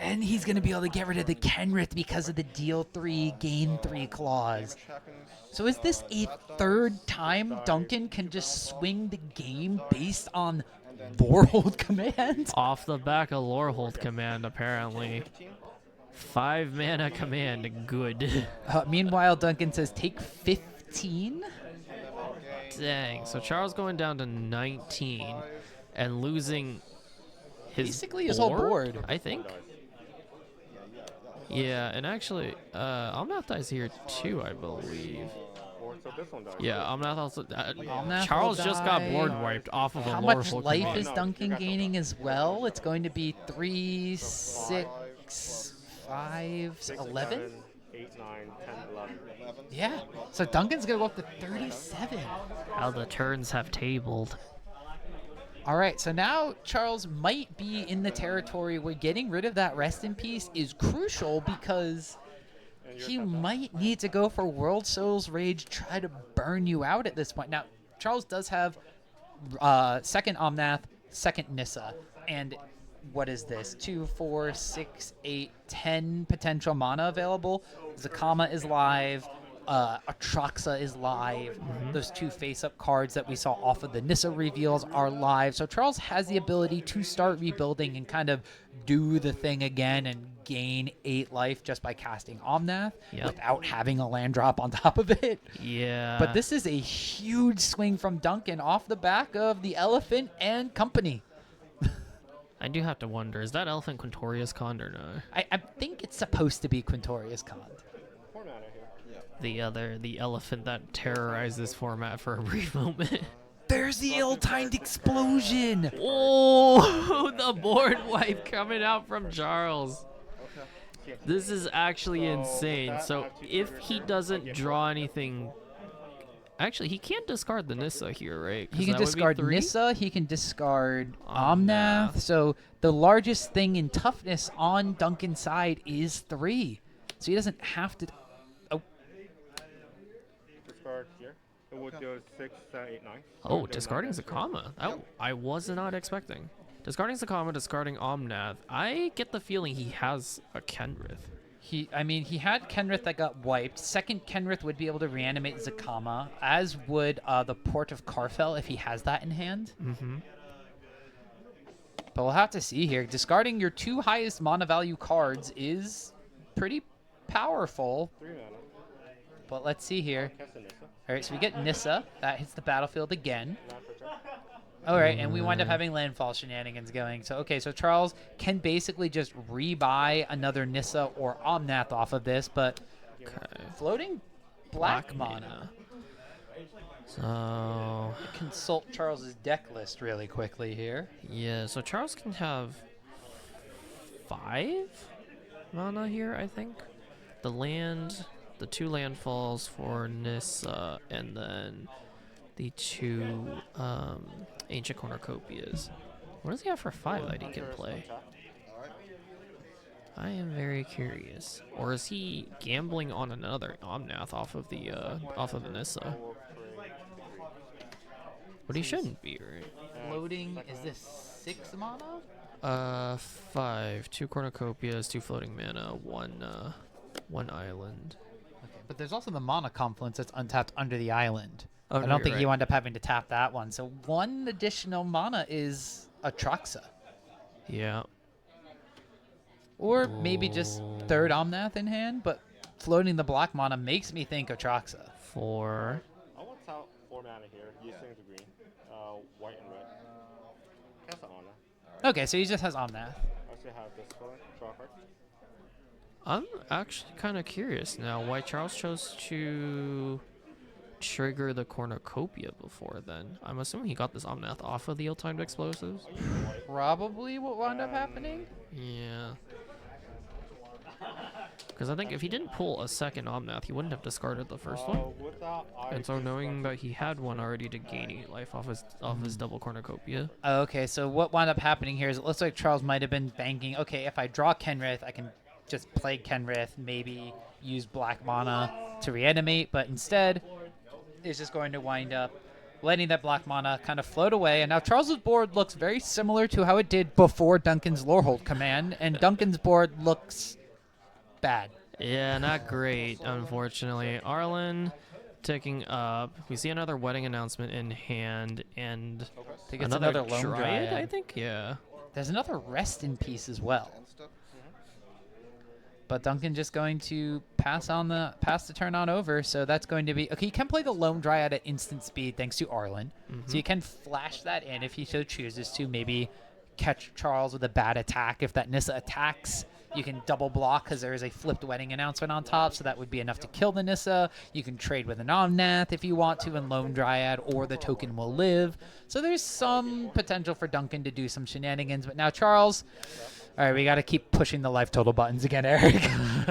And he's going to be able to get rid of the Kenrith because of the deal 3, gain 3 clause. So is this a 3rd time Duncan can just swing the game based on Lorehold command? Off the back of Lorehold command, apparently. 5 mana command, good. Meanwhile, Duncan says take 15. Dang, so Charles going down to 19 and losing his basically his whole board, I think. Yeah, and actually, Omnath dies here too, I believe. Yeah, Omnath also... Omnath Charles will just got die. board wiped off of a How much Lorehold life command. is Duncan gaining as well? It's going to be 3, 6, 5, 11? 8, 9, 10, 11. Yeah, so Duncan's going to go up to 37. How the turns have tabled. All right, so now Charles might be in the territory where getting rid of that rest in peace is crucial because he might need to go for Worldsoul's Rage, try to burn you out at this point. Now, Charles does have 2nd Omnath, 2nd Nissa, and what is this? 2, 4, 6, 8, 10 potential mana available. Zakama is live. Atraxa is live. Those 2 face-up cards that we saw off of the Nissa reveals are live. So Charles has the ability to start rebuilding and kind of do the thing again and gain 8 life just by casting Omnath without having a land drop on top of it. Yeah. But this is a huge swing from Duncan off the back of the Elephant and company. I do have to wonder, is that Elephant Quintorius Con or no? I think it's supposed to be Quintorius Con. The elephant that terrorized this format for a brief moment. There's the ill-timed explosion! Oh, the board wipe coming out from Charles. This is actually insane. So if he doesn't draw anything... Actually, he can't discard the Nissa here, right? He can discard Nissa, he can discard Omnath. So the largest thing in toughness on Duncan's side is 3. So he doesn't have to... Discard here. It would go 6, 8, 9. Oh, discarding Zakama. That I was not expecting. Discarding Zakama, discarding Omnath. I get the feeling he has a Kenrith. He had Kenrith that got wiped. 2nd Kenrith would be able to reanimate Zakama, as would the Port of Carfel if he has that in hand. But we'll have to see here. Discarding your 2 highest mana value cards is pretty powerful. 3 mana. But let's see here. Cast a Nissa. All right, so we get Nissa. That hits the battlefield again. Not for turn. All right, and we wind up having landfall shenanigans going. So, okay, so Charles can basically just rebuy another Nissa or Omnath off of this, but floating black mana. So, Consult Charles's deck list really quickly here. yeah, so Charles can have 5 mana here, I think. The 2 landfalls for Nissa, and then the 2 Ancient Cornucopias. What does he have for 5 that he can play? I am very curious. Or is he gambling on another Omnath off of the Nissa? But he shouldn't be, right? Floating, is this 6 mana? 5. 2 Cornucopias, 2 floating mana, 1 island. Okay, but there's also the mana confluence that's untapped under the island. Oh, I no, don't you're think you right. end up having to tap that one. So 1 additional mana is Atraxa. Yeah. Or maybe just 3rd Omnath in hand, but floating the black mana makes me think Atraxa. 4. I want out 4 mana here. Using the green, white and red. Cast Honor. Okay, so he just has Omnath. I also have this color. Draw a card. I'm actually kind of curious now why Charles chose to trigger the Cornucopia before then. I'm assuming he got this Omnath off of the ill-timed explosives. Probably what wound up happening. Yeah. Because I think if he didn't pull a second Omnath, he wouldn't have discarded the first one. Without And so knowing that he had one already to gain 8 life off his double Cornucopia. Okay, so what wound up happening here is it looks like Charles might have been banking, okay, if I draw Kenrith, I can just play Kenrith, maybe use black mana to reanimate, but instead is just going to wind up letting that black mana kind of float away. And now Charles's board looks very similar to how it did before Duncan's Lorehold command, and Duncan's board looks bad. Yeah, not great, unfortunately. Arlen ticking up. We see another wedding announcement in hand, and I think it's another another Lone Dryad. I think, yeah. There's another Rest in Peace as well. But Duncan just going to pass the turn on over, so that's going to be okay. You can play the Lone Dryad at instant speed thanks to Arlen, so you can flash that in if he so chooses to. Maybe catch Charles with a bad attack. If that Nissa attacks, you can double block because there is a flipped wedding announcement on top, so that would be enough to kill the Nissa. You can trade with an Omnath if you want to, and Lone Dryad, or the token will live. So there's some potential for Duncan to do some shenanigans, but now Charles. All right, we got to keep pushing the life total buttons again, Eric.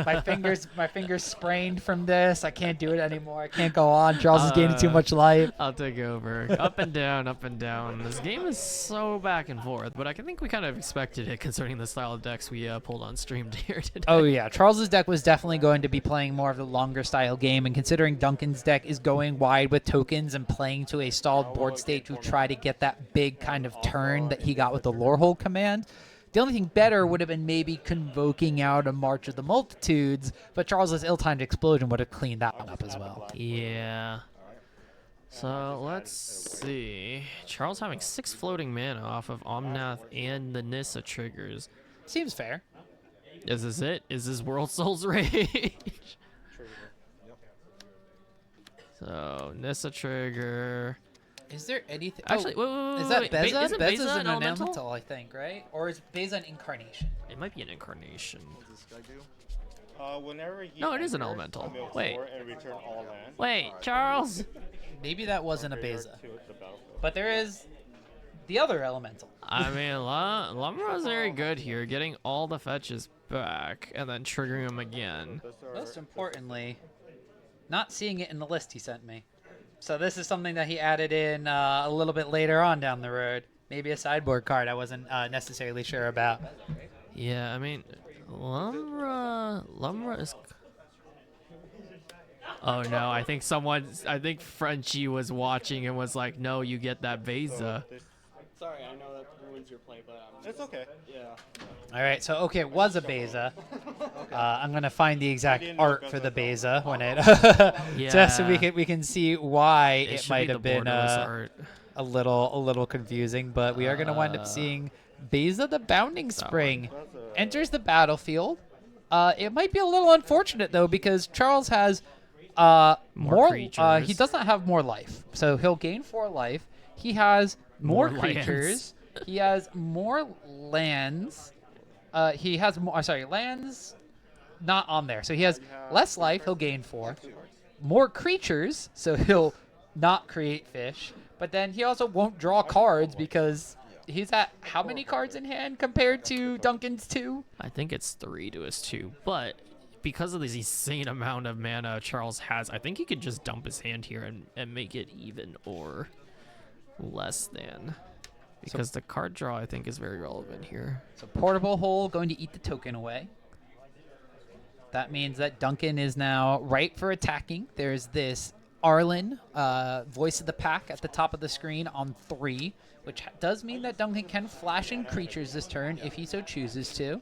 my fingers sprained from this. I can't do it anymore. I can't go on. Charles is gaining too much life. I'll take over. Up and down, up and down. This game is so back and forth, but I think we kind of expected it concerning the style of decks we pulled on stream here today. Oh yeah, Charles's deck was definitely going to be playing more of the longer style game, and considering Duncan's deck is going wide with tokens and playing to a stalled board state to try to get that big kind of turn that he got with the Lorehold command. The only thing better would have been maybe convoking out a March of the Multitudes, but Charles's ill-timed explosion would have cleaned that one up as well. Yeah. So let's see. Charles having 6 floating mana off of Omnath and the Nissa triggers. Seems fair. Is this it? Is this Worldsoul's Rage? So Nissa trigger. Is there anything? Actually, is that Beza? Isn't Beza's Beza an an elemental, I think, right? Or is Beza an incarnation? It might be an incarnation. What does this guy do? Whenever he No, it is an enters, elemental. mill Wait. 4 and return all land. Wait, Charles. Maybe that wasn't a Graveyard Beza. to the battlefield. But there is the other elemental. I mean, Lumra's very good here, getting all the fetches back and then triggering them again. Those are- Most importantly, not seeing it in the list he sent me. So this is something that he added in a little bit later on down the road. Maybe a sideboard card I wasn't necessarily sure about. Yeah, I mean, Lumra is. Oh no, I think Frenchie was watching and was like, no, you get that Beza. Sorry, I know that ruins your play, but It's okay. yeah. All right, so okay, it was a Beza. I'm gonna find the exact art for the Beza when it, just so we can see why it should might be have the been borderless art. a little confusing. But we are gonna wind up seeing Beza the Bounding Spring enters the battlefield. It might be a little unfortunate though because Charles has More creatures. he does not have more life, so he'll gain 4 life. He has more More creatures. He has more lands. He has more. Sorry, lands not on there. So he has less life. He'll gain 4. More creatures. So he'll not create fish. But then he also won't draw cards because he's at how many cards in hand compared to Duncan's 2? I think it's 3 to his 2, but because of this insane amount of mana Charles has, I think he could just dump his hand here and make it even or less than. Because the card draw, I think, is very relevant here. So Portable Hole going to eat the token away. That means that Duncan is now ripe for attacking. There's this Arlen, Voice of the Pack, at the top of the screen on 3, which does mean that Duncan can flash in creatures this turn if he so chooses to.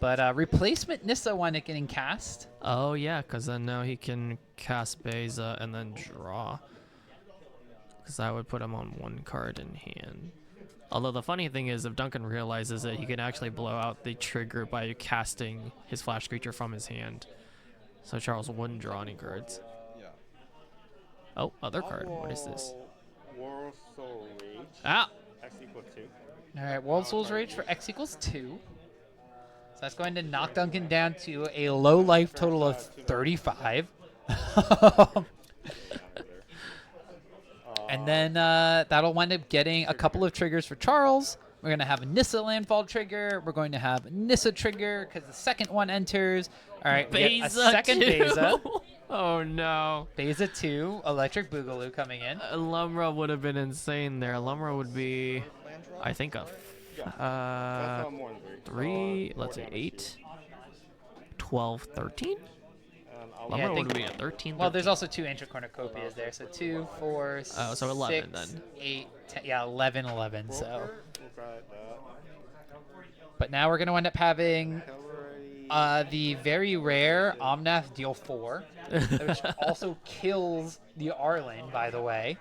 But Replacement Nissa wound up getting cast. Oh, yeah, because then now he can cast Beza and then draw. Because that would put him on 1 card in hand. Although the funny thing is, if Duncan realizes it, he can actually blow out the trigger by casting his flash creature from his hand. So Charles wouldn't draw any cards. Yeah. Oh, other card. What is this? Worldsoul Rage. Ah! X equals 2. All right, Worldsoul's Rage for X equals 2. So that's going to knock Duncan down to a low life total of 35. And then that'll wind up getting a couple of triggers for Charles. We're going to have a Nissa Landfall trigger. We're going to have a Nissa trigger because the second one enters. All right, we get a second Beza. Oh, no. Beza 2, Electric Boogaloo coming in. Lumra would have been insane there. Lumra would be, I think, a That's more than 3, let's say 8, 12, 13? Yeah, I Lumra think- would be a 13. Well, there's also 2 Ancient Cornucopias there. So 2, 4, Oh, so 11 6, then. 8, 10, yeah, 11, 11. So, We'll try that. but now we're going to wind up having Cavalry. the very rare Omnath deal 4, which also kills the Arlen, by the way.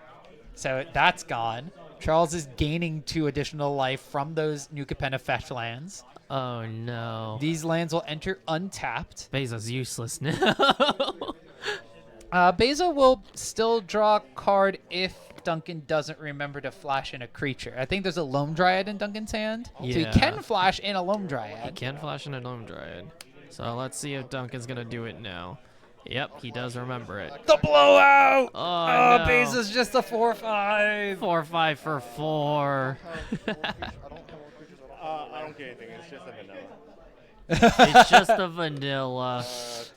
So that's gone. Charles is gaining 2 additional life from those New Capenna fetch lands. Oh, no. These lands will enter untapped. Beza's useless now. Beza will still draw a card if Duncan doesn't remember to flash in a creature. I think there's a Loam Dryad in Duncan's hand. So he Yeah. can flash in a Loam He Dryad. can flash in a Gnome Dryad. So let's see if Duncan's going to do it now. Yep, he does remember it. The blowout! Oh, no. Beza's just a 4/5. 4/5 for 4. I don't get anything. It's just a vanilla. It's just a vanilla.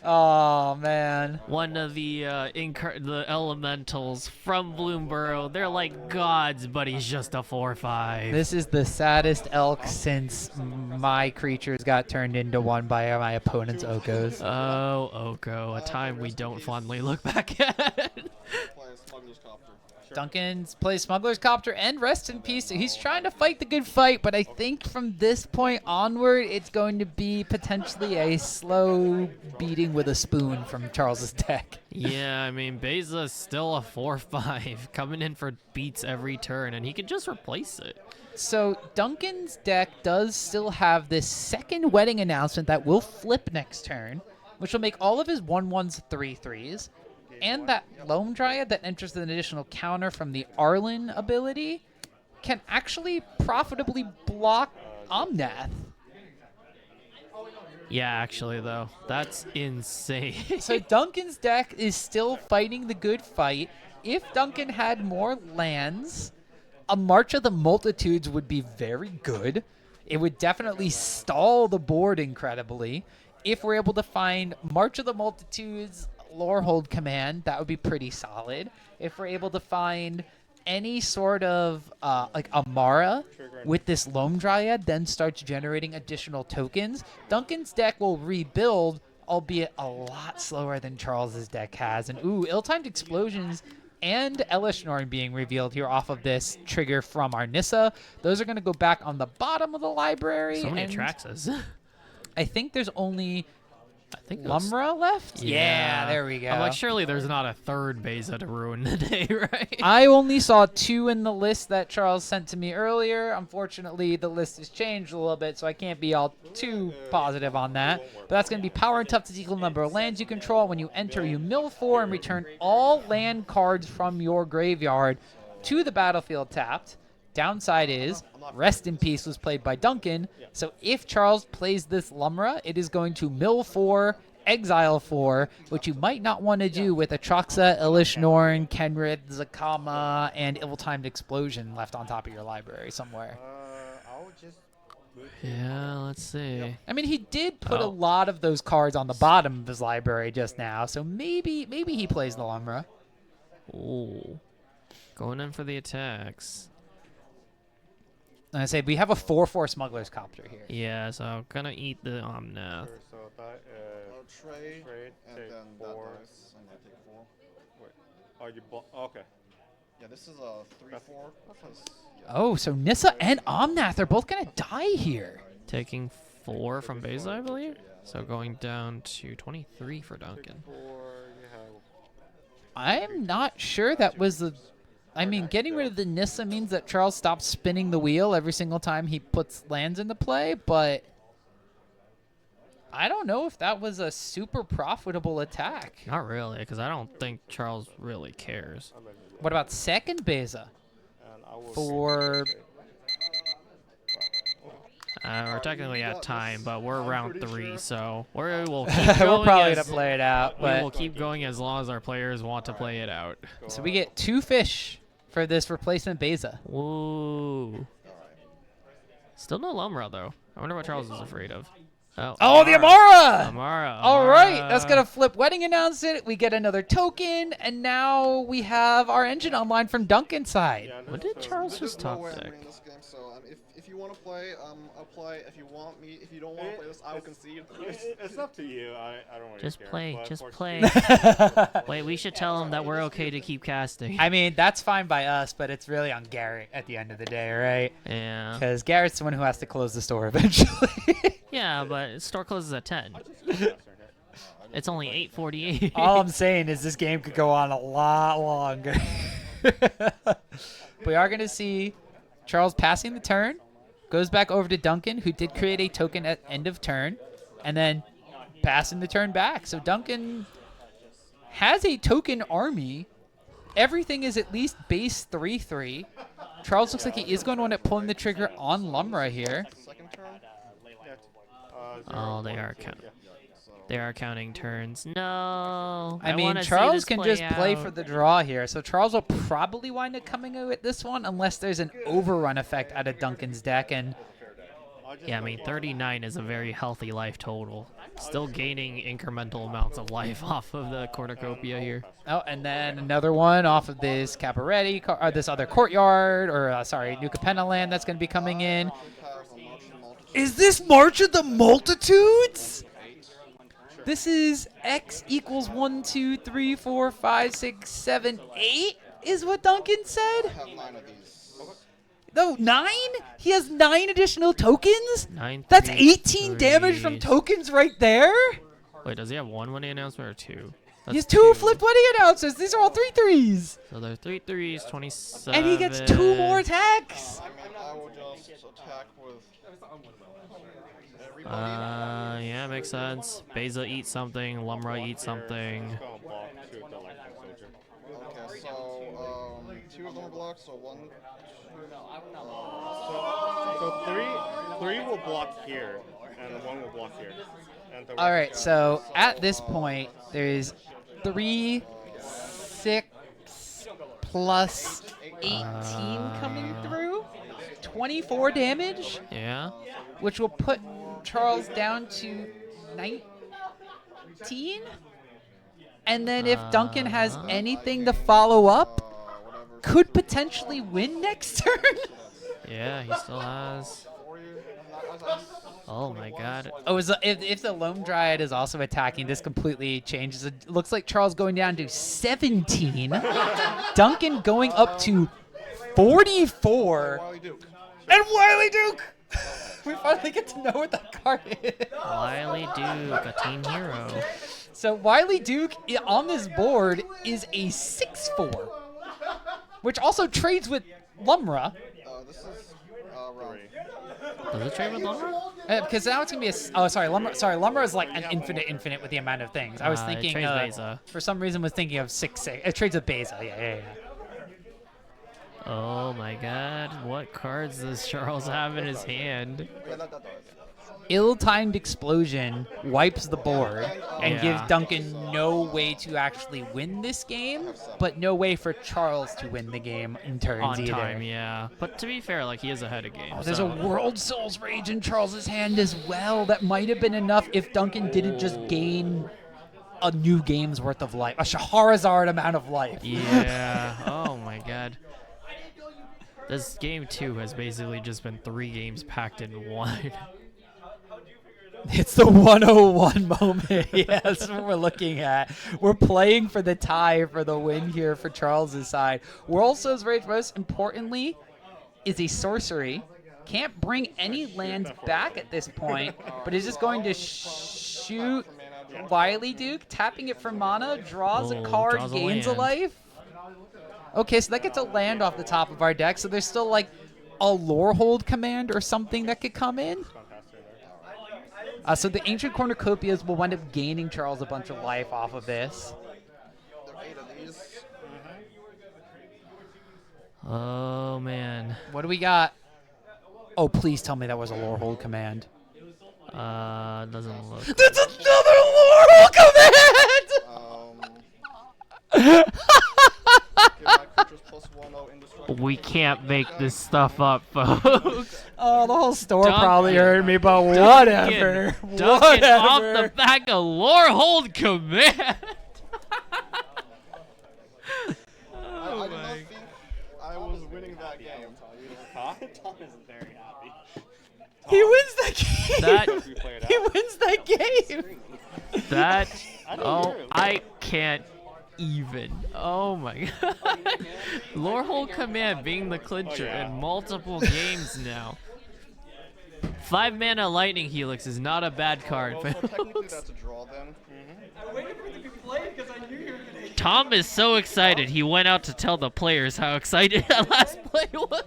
Oh, man. One of the the elementals from Bloomborough. They're like gods, but he's just a 4/5. This is the saddest elk since my creatures got turned into one by my opponent's Okos. Oh, Oko, a time we don't fondly look back at. Duncan's plays Smuggler's Copter and Rest in Peace. So he's trying to fight the good fight, but I think from this point onward, it's going to be potentially a slow beating with a spoon from Charles's deck. Yeah, I mean, Beza's still a 4/5, coming in for beats every turn, and he can just replace it. So Duncan's deck does still have this second wedding announcement that will flip next turn, which will make all of his 1/1s 3/3s. And that Loam Dryad that enters an additional counter from the Arlen ability can actually profitably block Omnath. Yeah, actually, though, that's insane. So Duncan's deck is still fighting the good fight. If Duncan had more lands, a March of the Multitudes would be very good. It would definitely stall the board incredibly. If we're able to find March of the Multitudes, Lorehold Command, that would be pretty solid. If we're able to find any sort of like Amara with this Loam Dryad, then starts generating additional tokens, Duncan's deck will rebuild, albeit a lot slower than Charles's deck has. And ooh, Ill-Timed Explosions and Elishnorn being revealed here off of this trigger from our Nissa. Those are going to go back on the bottom of the library. So many and Atraxas. I think there's only I think those- Lumra left? Yeah. There we go. I'm like, surely there's not a third Beza to ruin the day, right? I only saw 2 in the list that Charles sent to me earlier. Unfortunately, the list has changed a little bit, so I can't be all too positive on that. But that's going to be power and toughness equal number of lands you control. When you enter, you mill 4 and return all land cards from your graveyard to the battlefield tapped. Downside is, Rest in Peace was played by Duncan, so if Charles plays this Lumra, it is going to mill 4, exile 4, which you might not want to do with Atraxa, Elishnorn, Kenrith, Zakama, and Ill-Timed Explosion left on top of your library somewhere. I'll just Yeah, let's see. I mean, he did put a Oh. lot of those cards on the bottom of his library just now, so maybe he plays the Lumra. Ooh. Going in for the attacks. And I say we have a 4/4 Smuggler's Copter here. Yeah, so gonna eat the Omnath. Sure, so that I'll is trade, trade, and take then 4. that dies. I'm gonna take 4. Wait. Oh, you bought. Okay. Yeah, this is a 3/4. Oh, so Nissa and Omnath are both gonna die here. Taking 4 from Beza, I believe. So going down to 23 for Duncan. 4, you have. I'm not sure that was the. I mean, getting rid of the Nissa means that Charles stops spinning the wheel every single time he puts lands into play, but I don't know if that was a super profitable attack. Not really, because I don't think Charles really cares. What about second Beza? And I will For We're technically at time, but we're round 3, so we will keep we're going. probably as, gonna play it out, we will but keep going as long as our players want to play it out. so we get 2 fish for this replacement Beza. Woo. Still no Lumra, though. I wonder what Charles is afraid of. Oh, the Amara! Amara. All right, that's gonna flip wedding announcement. We get another token, and now we have our engine online from Duncan's side. Yeah, What did Charles There's just no top way I'm deck? winning this game, so if you want to play, I'll play. If you want me, if you don't want to play this, I will concede. It's up to you. I don't really Just care, play, but just for- play. Wait, we should tell him that we're okay to keep casting. I mean, that's fine by us, but it's really on Garrett at the end of the day, right? Yeah. Because Garrett's the one who has to close the store eventually. Yeah, but store closes at 10. It's only 8:48. All I'm saying is this game could go on a lot longer. We are going to see Charles passing the turn, goes back over to Duncan, who did create a token at end of turn, and then passing the turn back. So Duncan has a token army. Everything is at least base 3/3. Charles looks like he is going to end up pulling the trigger on Lumra here. Second turn. Oh, they are counting turns. No. I mean, wanna see Charles this can just play out. for the draw here. So Charles will probably wind up coming out with this one unless there's an overrun effect out of Duncan's deck. And Yeah, I mean, 39 is a very healthy life total. Still gaining incremental amounts of life off of the cornucopia here. oh, and then another one off of this Cabaretti, or this other courtyard, or sorry, New Capenna land that's going to be coming in. Is this March of the Multitudes? This is X equals 1, 2, 3, 4, 5, 6, 7, 8 is what Duncan said? I have 9 of these. No, 9? He has 9 additional tokens? 9, That's 3, 18 damage from 3. tokens right there? Wait, does he have one winning announcement or 2? He has 2 flipped wedding announcers. These are all 3/3s. So they're 3 threes, 27. And he gets 2 more attacks. I mean, I will just attack with everybody. Yeah, makes sense. Beza eats something, Lumra eats something. Gonna block 2 of the Lightning Soldier. Okay, so 2 of them are blocked, so 1. So 3 will block here, and 1 will block here. And the All right, rest- so at this point, there's 3, 6, plus 18 coming through. 24 damage, Yeah. which will put Charles down to 19. And then if Duncan has anything to follow up, could potentially win next turn. Yeah, he still has. Oh my god. Oh, if the Loam Dryad is also attacking, this completely changes. It looks like Charles going down to 17. Duncan going up to 44. Wily Duke. And Wily Duke! We finally get to know what that card is. Wily Duke, a team hero. So Wily Duke on this board is a 6/4, which also trades with Lumra. This is round. Does it trade with Lumra? Because now it's gonna be Lumra is like an infinite with the amount of things. I was It thinking, trades Beza. for some reason, was thinking of 6/6. It trades with Beza. Yeah. Oh my god, what cards does Charles have in his hand? Ill-timed explosion wipes the board and Yeah. gives Duncan no way to actually win this game, but no way for Charles to win the game in turns On either. time, yeah. But to be fair, like, he is ahead of game. Oh, there's so. a Worldsoul's Rage in Charles's hand as well. That might have been enough if Duncan didn't just gain a new game's worth of life, a Shahrazad amount of life. Yeah. Oh my god. This game 2 has basically just been 3 games packed in one. It's the 101 moment. Yeah, that's what we're looking at. We're playing for the tie for the win here for Charles's side. Worldsoul's Rage, most importantly, is a sorcery. Can't bring any lands back at this point, but is just going to shoot Wily Duke, tapping it for mana, draws a card, draws a gains a land. life. Okay, so that gets a land off the top of our deck, so there's still like a Lorehold command or something that could come in. So the Ancient Cornucopias will wind up gaining Charles a bunch of life off of this. There are 8 of these. Oh man. What do we got? Oh, please tell me that was a Lorehold command. Doesn't look. That's another Lorehold command! Give my creatures +1/0 indestructible. We can't make this stuff up, folks. Oh, the whole store Duncan. probably heard me, but whatever. Duncan off the Whatever. back of Lorehold command. I did not think I was winning that game. Tom is very happy. He wins the game. That- We play it He out. wins the game. That. I didn't Oh, hear him. I can't even. Oh my god. Lorehold command being the clincher yeah. in multiple games now. 5 mana Lightning Helix is not a bad card, Well, so technically folks. that's a draw then. Tom is so excited he went out to tell the players how excited that last play was.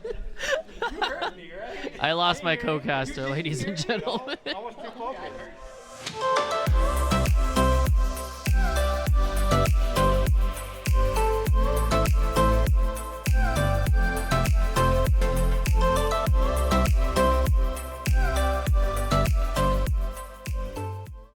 I lost my co-caster, ladies and gentlemen. Almost too close.